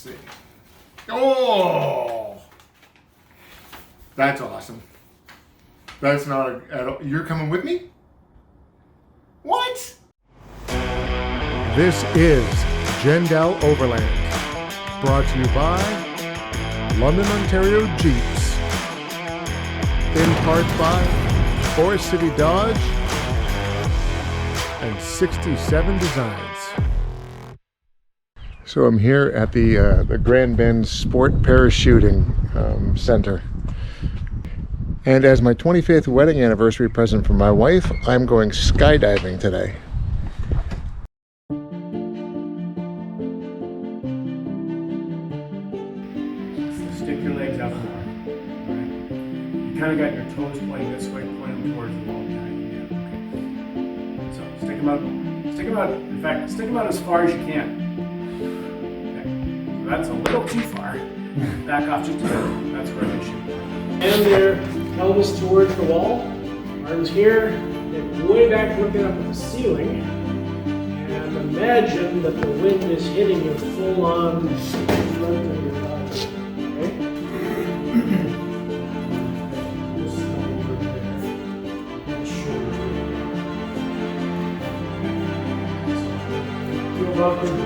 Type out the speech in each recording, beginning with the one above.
see. Oh! That's awesome. That's not at all. You're coming with me? What? This is Jendal Overland, brought to you by London, Ontario Jeeps, in part by Forest City Dodge and 67 Designs. So I'm here at the Grand Bend Sport Parachuting Center. And as my 25th wedding anniversary present from my wife, I'm going skydiving today. Stick your legs out more. Right? You kind of got your toes pointing this way, pointing towards the wall behind you. Yeah, okay. So stick them out. Stick them out. In fact, stick them out as far as you can. Okay. So that's a little too far. Back off just a bit. That's where they should be. And their pelvis towards the wall. Arms here. Get way back, looking up at the ceiling. And imagine that the wind is hitting you full on in front of your body. Okay? Just over there. And shoulder. Feel welcome.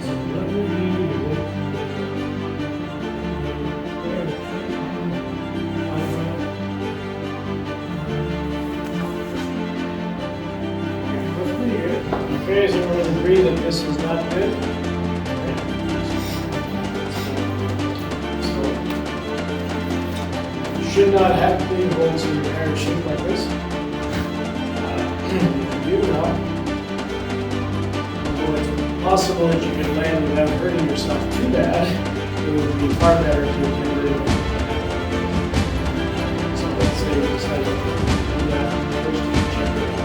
So let me lead you. Okay, so everyone agree that this is not good? So, you should not have clean holes in your parachute like this. If you do not, although it's possible that you could land without hurting yourself too bad, it would be far better to attend it. So let's say you decide to do that. First, you check it out.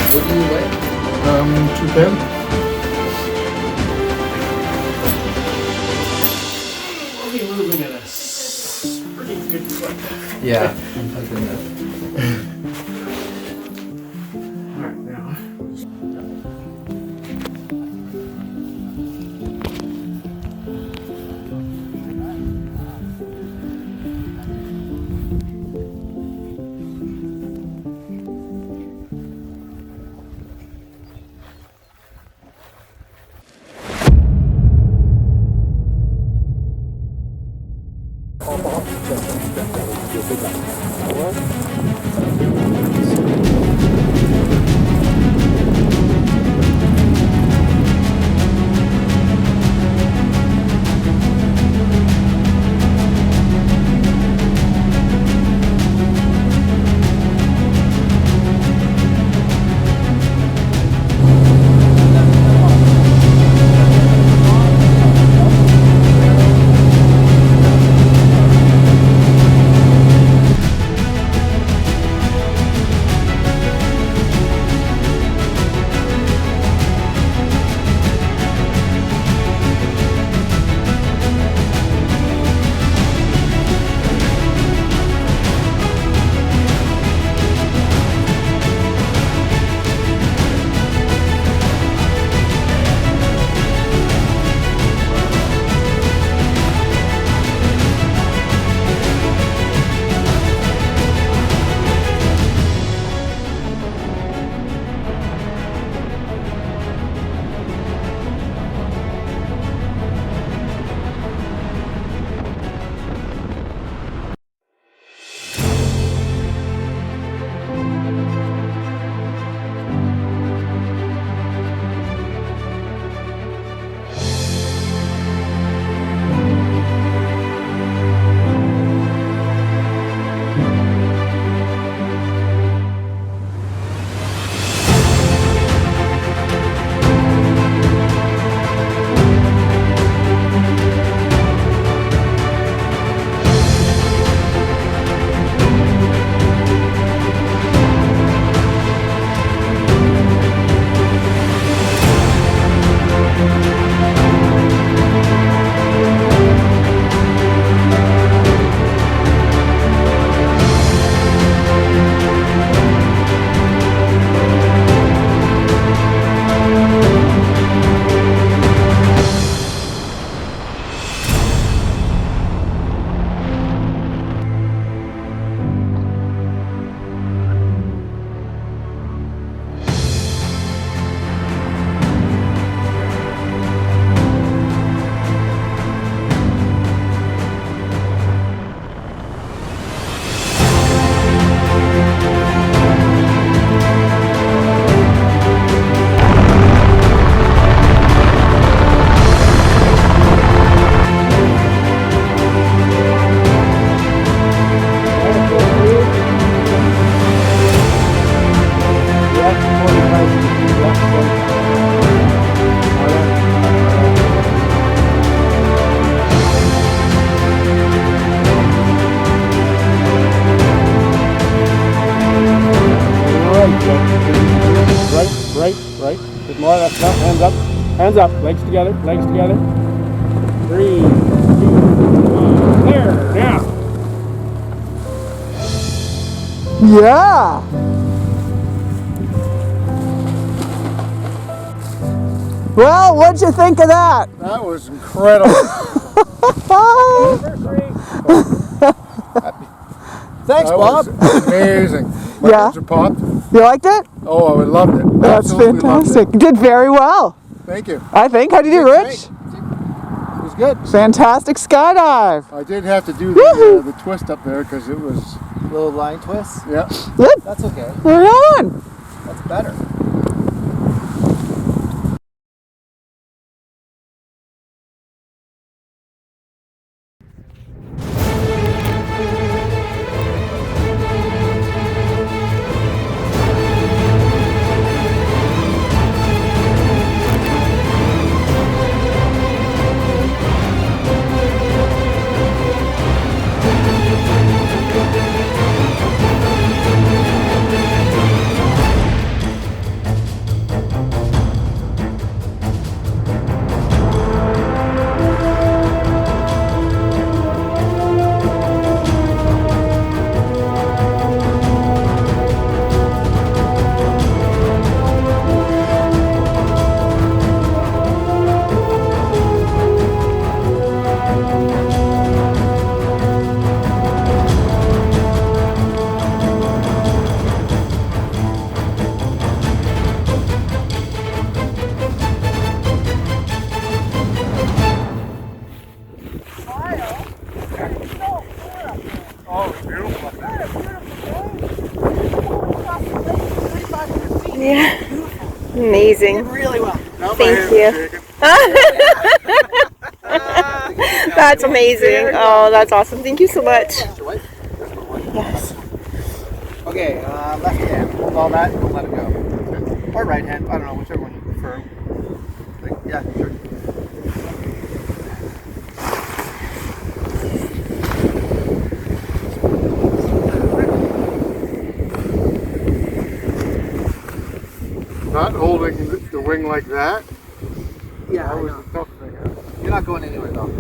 What do you like? 210. We'll be moving at a pretty good clip. Yeah, I'm hoping that. Alright, now. Hands up, legs together, legs together. 3, 2, 1. There, now. Yeah! Well, what'd you think of that? That was incredible. Thanks, That Bob. was amazing. My Yeah. ears are popped. You liked it? Oh, I would loved it. That's Absolutely loved fantastic. You did very well, it. Thank you. I think. How did you do, Rich? It was good. Fantastic skydive. I did have to do Woohoo! the twist up there because it was, Little line twist. yeah. Good. That's okay. Right on. That's better. Yeah. Amazing. Really well. Thank you. That's amazing. Oh, that's awesome. Thank you so much. Yes. Okay, left hand. Hold all that and don't let it go. Or right hand. I don't know, whichever one you prefer. Yeah, sure. Not holding the wing like that. Yeah, That I was know. the tough thing. You're not going anywhere though.